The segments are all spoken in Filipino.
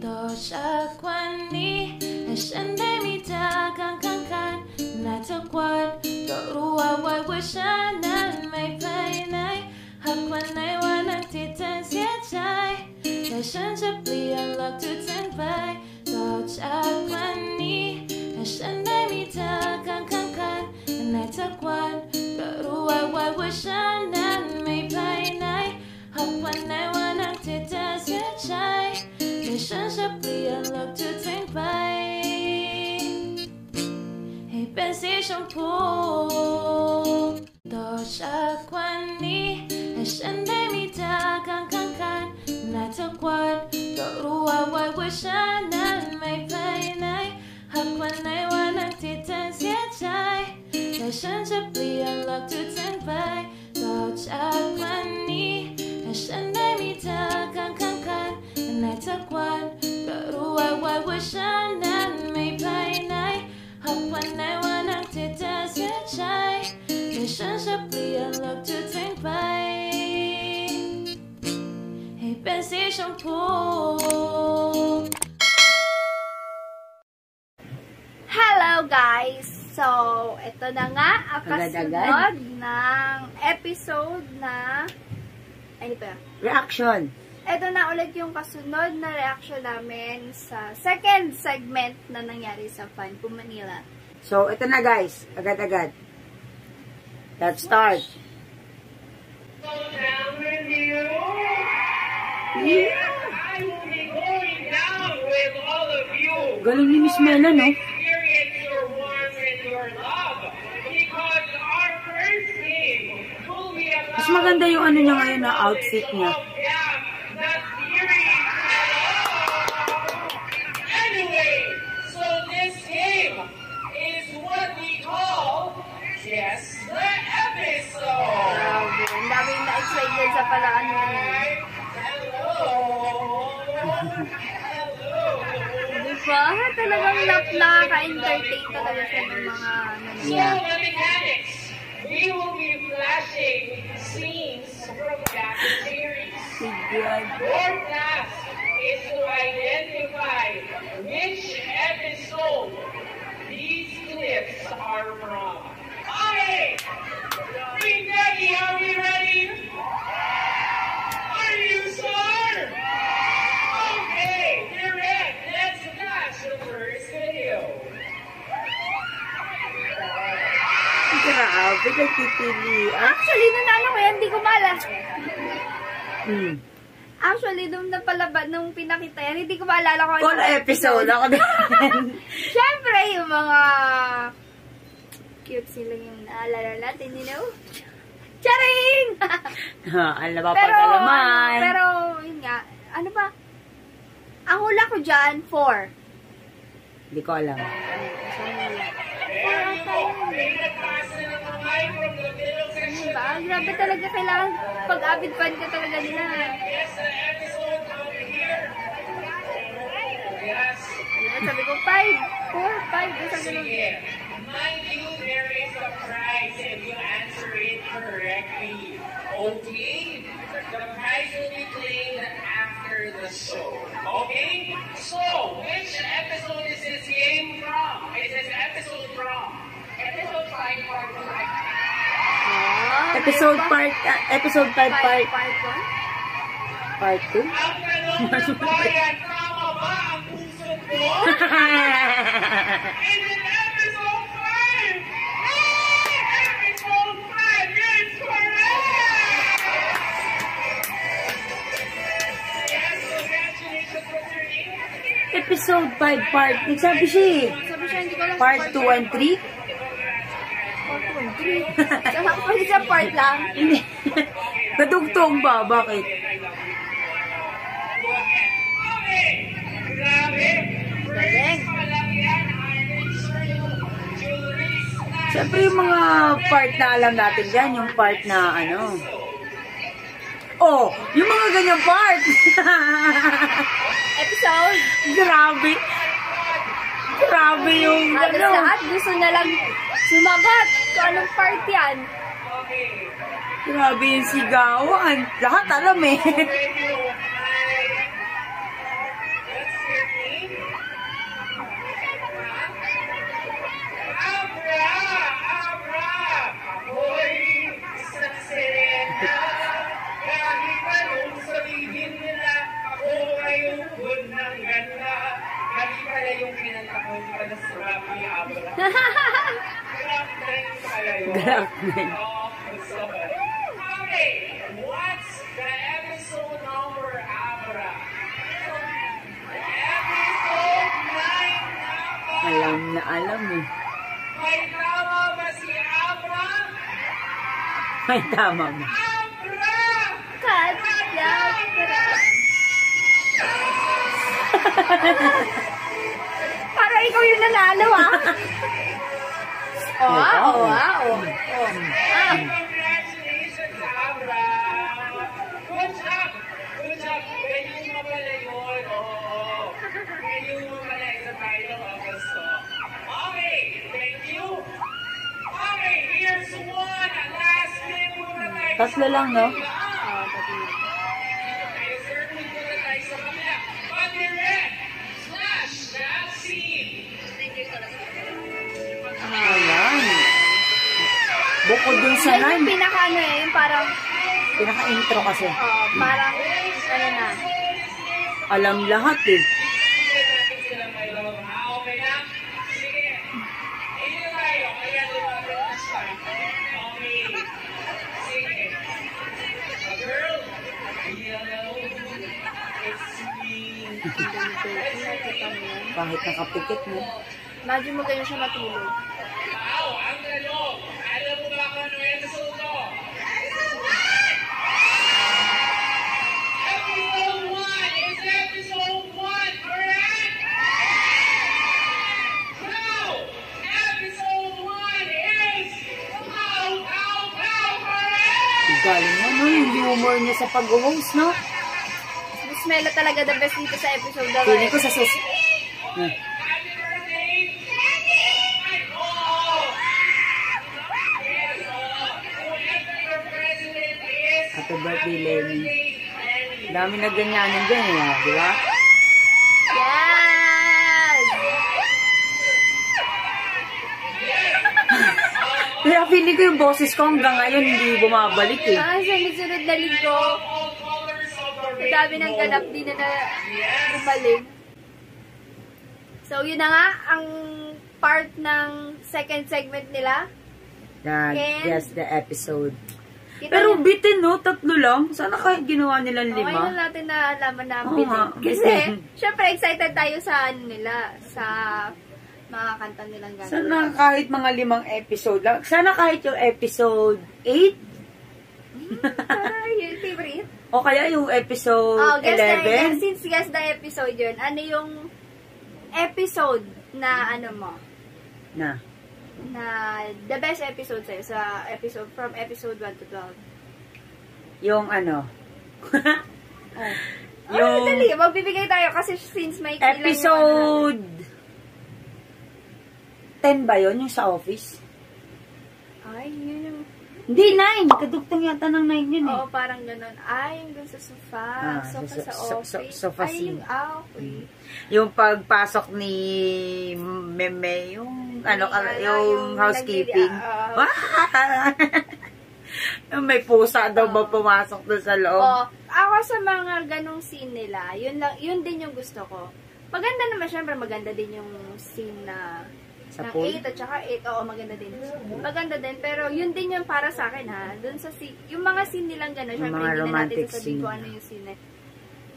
多少关你还身对你的刚刚看那条关ก็รู้ว่าไว้ว่าฉันนั้นไม่ไปไหนหากวันไหนวันนั้นที่เธอเสียใจแต่ฉันจะเปลี่ยนหลักทุกทิ้งไปต่อจากวันนี้ให้ฉันได้มีเธอข้างกันในทุกวันก็รู้ไว้ว่าฉันนั้นไม่ไปไหนหากวันไหนวันนั้นที่เธอเสียใจแต่ฉันจะเปลี่ยนหลักทุกทิ้งไปให้เป็นสีชมพูต่อจากวันนี้ให้ฉันได้มีเธอข้างกันในทุกวันก็รู้ว่าฉันนั้นไม่ไปไหนหากวันไหนวันนั้นที่เธอเสียใจแต่ฉันจะเปลี่ยนหลักทุกทิ้งไปต่อจากวันนี้ให้ฉันได้มีเธอข้างกันในทุกวันก็รู้ว่าฉันนั้นไม่ไปไหนหากวันไหนวันนั้นที่เธอเสียใจแต่ฉันจะเปลี่ยนหลักทุกทิ้งไปให้เป็นสีชมพู Hello guys! So, ito na nga ang kasunod ng episode na ano pa? Reaction. Ito na ulit yung kasunod na reaction namin sa second segment na nangyari sa Fun Po Manila. So, ito na guys. Agad-agad. Let's start. So down with you. Yeah. I will be going down with all of you. Galing ni Miss Mela, no? Experience your warmth and your love. Because our first thing will be about... Mas maganda yung ano niya ngayon na outfit niya. Yeah, the series. Anyway, so this game is what we call Guess the Episode. Grabe, ang daming na-excited sa palaan mo. Hello. Diba? Talagang nakaka-entertain talaga siya ng mga So the mechanics, we will be flashing scenes from that series. Your task is to identify which episode these clips are from. Okay! Big Daddy, are we ready? Are you sure? Okay, you're in. Let's flash the first video. Grabe, nagtitili. Actually, nanalo ko yan, hindi ko mala. Hmm. Actually, nung napalabas, nung pinakita yan, hindi ko maalala ko All episode ako din. Siyempre, yung mga cute sila yung naalala natin, you know? Charing! Alam ba pag-alaman? Pero, yun nga, ano ba? Ang hula ko dyan, 4. Hindi ko alam. Diba? Grabe talaga, kailangan pag-avid fan ka talaga nila. Sabi ko, 5, 4, 5, basta ganun. Mind you, there is a prize if you answer it correctly. Okay? The prize will be claimed after the show. Okay? So, which episode is this game from? Is this episode from? Episode 5 part 2. Episode 5 part 2? Ang tanong ng bayan, tama ba ang puso ko? Is it episode 5? Episode 5 is correct! Yes, congratulations, Mr. Lee. Episode 5 part. Nagsabi siya eh. Sabi siya, hindi ko lang Part 2 and 3? Part 2 and 3. Saka ko sa part lang. Hindi. Kadugtong ba? Bakit? Okay, grabe. Galing. Siyempre yung mga part na alam natin dyan, yung part na ano. Oh, yung mga ganyang part. Episode. Grabe. Grabe yung Halos ano. lahat gusto na lang sumagot kung anong part yan. Grabe yung sigawan. Lahat alam eh. Let's hear Mali pala yung kinanta ko, hindi pala Scrap ni Abra. Graph 9 pala yun. Graph 9. Oh, sorry. Okay, what's the episode number, Abra? Episode 9 na ba? Alam na alam eh. May tama ba si Abra? May tama mo. Abra! Para ikaw yung nanalo, ah. Congratulations, Abra! Good job! Good job! Ganyan mo pala yun. Oo. Ganyan mo pala sa title of the song. Okay, thank you. Okay, here's one. Last thing muna tayo. Tatlo lang, no? Ayan. Bukod dun sa Yan yung 9. pinaka-ano eh, yung parang, Pinaka-intro kasi. parang, ano na. Alam lahat eh. Kahit nakapikit mo. Imagine mo ganyan siya matulog. Wow, ang tanong. Alam mo ba kung ano episode to? Episode 1 is episode 1, correct? No! Episode 1 is correct? Galing mo, no? Yung humor niya sa pag-host, no? Mas Mela talaga the best dito sa episode na Feeling ko sa sus... Happy birthday! Oh! Yes, oh! Whoever your president is, Happy birthday, Lenny. Lenny. Dami na ganyanin dyan eh, di ba? Yes! Kaya feeling ko yung boses ko hanggang ngayon hindi bumabalik eh. Sunod-sunod na linggo. All colors of the Ang dami ng ganap, di na bumalik. So, yun na nga, ang part ng second segment nila. Guess the episode. Kita Pero niyo- bitin, no? Tatlo lang. Sana kahit ginawa nilang Okay lang 5. natin na alaman na Oo bitin. nga, Kasi, bitin. syempre, excited tayo sa ano nila, sa mga kanta nilang gano'n. Sana kahit mga 5 episode lang. Sana kahit yung episode 8. Para yung favorite. O kaya yung episode Guess 11. since guess the episode yun, ano yung episode na ano mo? Na. Na the best episode sa'yo sa episode, from episode 1 to 12. Yung ano. Yung dali, magbibigay tayo kasi since may Episode 10 ba yun? Yung sa office? Ay, yun yung... Hindi, 9. Kadugtong yata ng 9 yun eh. Oo, parang ganun. Ay, yung dun sa sofa. Sofa sa office. sofa Ay, scene. yung okay. Yung pagpasok ni Meme, yung ano, yung housekeeping. Yung may pusa daw ba pumasok doon sa loob? Oo. Ako sa mga ganong scene nila, yun din yung gusto ko. Maganda naman, syempre maganda din yung scene na Sa ng pool? 8 at saka 8. Oo, maganda din. Maganda din, pero yun din yung para sa akin ha. Dun sa yung mga scene nilang gano'n, Yung syempre mga hindi na natin romantic sasabihin kung scene. ano yung scene.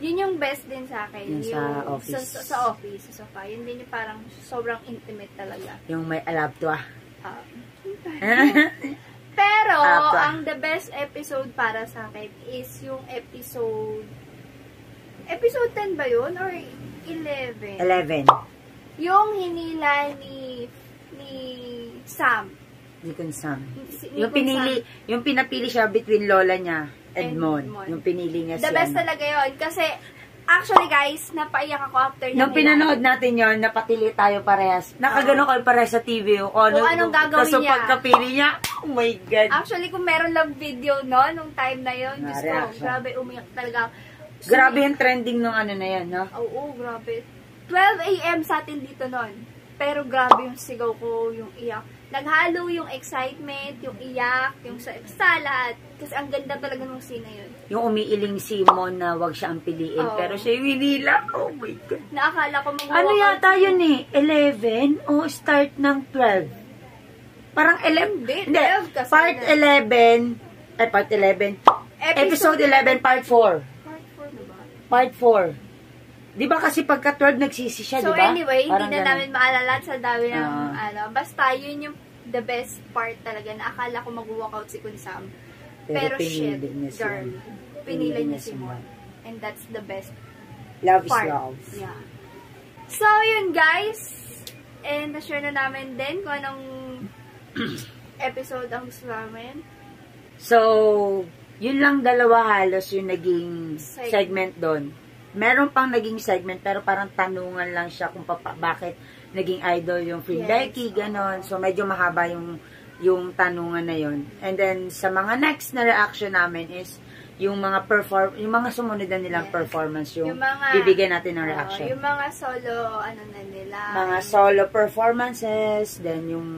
Yun yung best din sa akin. Yung sa office. Sa office, sa sofa. Yun din yung parang sobrang intimate talaga. Yung may alab to ah. Pero, Apa. ang the best episode para sa akin is yung episode 10 ba yun? Or 11? 11. Yung hinila ni Sam. Deacon Sam. Ni Yung Kung pinili, Sam. yung pinapili siya between lola niya, Edmond. Edmond. Yung pinili niya The si best ano. talaga yun. Kasi, actually guys, napaiyak ako after na Nung pinanood natin yon, napatili tayo parehas. Nakagano kayo parehas sa TV. O Kung anong gagawin kaso niya. pagkapili niya, oh my God. Actually, kung meron lang video no, nung time na yun, Na Diyos ko, reaction. grabe, umiyak talaga. Grabe yung trending nung ano na yan, no? Oo, grabe. 12 a.m. sa atin dito nun. Pero grabe yung sigaw ko, yung iyak. naghalo yung excitement, yung iyak, yung sa lahat. Kasi ang ganda talaga nung scene na yun. Yung umiiling si Mon na wag siya ang piliin, Oo. pero siya yung hinila. Oh my God. Naakala ko mag-walk Ano out yata yun eh? 11 o start ng 12? Parang 11. Hindi, Hindi. 12 kasi Part na. 11. Ay, part 11. Episode 11, part 4. Part 4 na ba? Part 4. Di ba kasi pagka 12 nagsisi siya, So di ba? anyway, Parang hindi na ganun. namin maalala sa dami ng Ah. basta yun yung the best part talaga na akala ko mag-walk out si Kun Sam. Pero shit, pinili niya si girl. Mon. Pinili niya si Mon. And that's the best Love is part. love. Yeah. So, yun guys. And na-share na namin din kung anong episode ang gusto namin. So, yun lang dalawa halos yung naging segment doon. Meron pang naging segment pero parang tanungan lang siya kung bakit naging idol yung Free Yes. Becky, ganon. So, medyo mahaba yung tanungan na yun. And then, sa mga next na reaction namin is yung mga sumunod na nilang Yes. performance, yung mga, bibigyan natin ng reaction. yung mga solo, ano na nila. Mga solo performances, then yung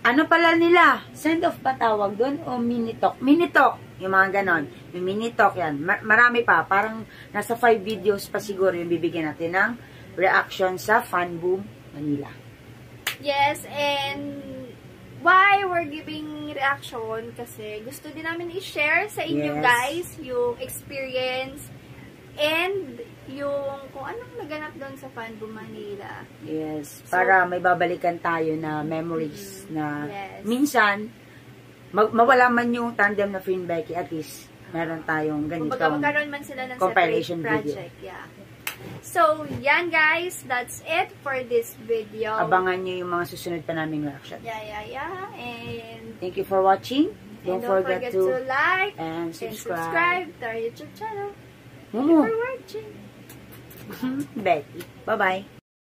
ano pala nila, send off pa tawag doon o mini talk, yung mga ganon, yung mini talk yan, marami pa, parang nasa 5 videos pa siguro yung bibigyan natin ng reaction sa Fun Boom Manila. Yes, and why we're giving reaction kasi gusto din namin i-share sa inyo Yes. guys yung experience and yung kung anong naganap doon sa Fun Boom Manila. Yes, para may babalikan tayo na memories na Yes. minsan mawala man yung tandem na Free Becky, at least meron tayong Kumbaga ganitong magkaroon man sila ng compilation separate video. project. Yeah. So, yan guys, that's it for this video. Abangan nyo yung mga susunod pa naming reaction. Yeah. And Thank you for watching. don't Don't forget to like and and subscribe. subscribe to our YouTube channel. Mumu. For watching. Becky. Bye-bye.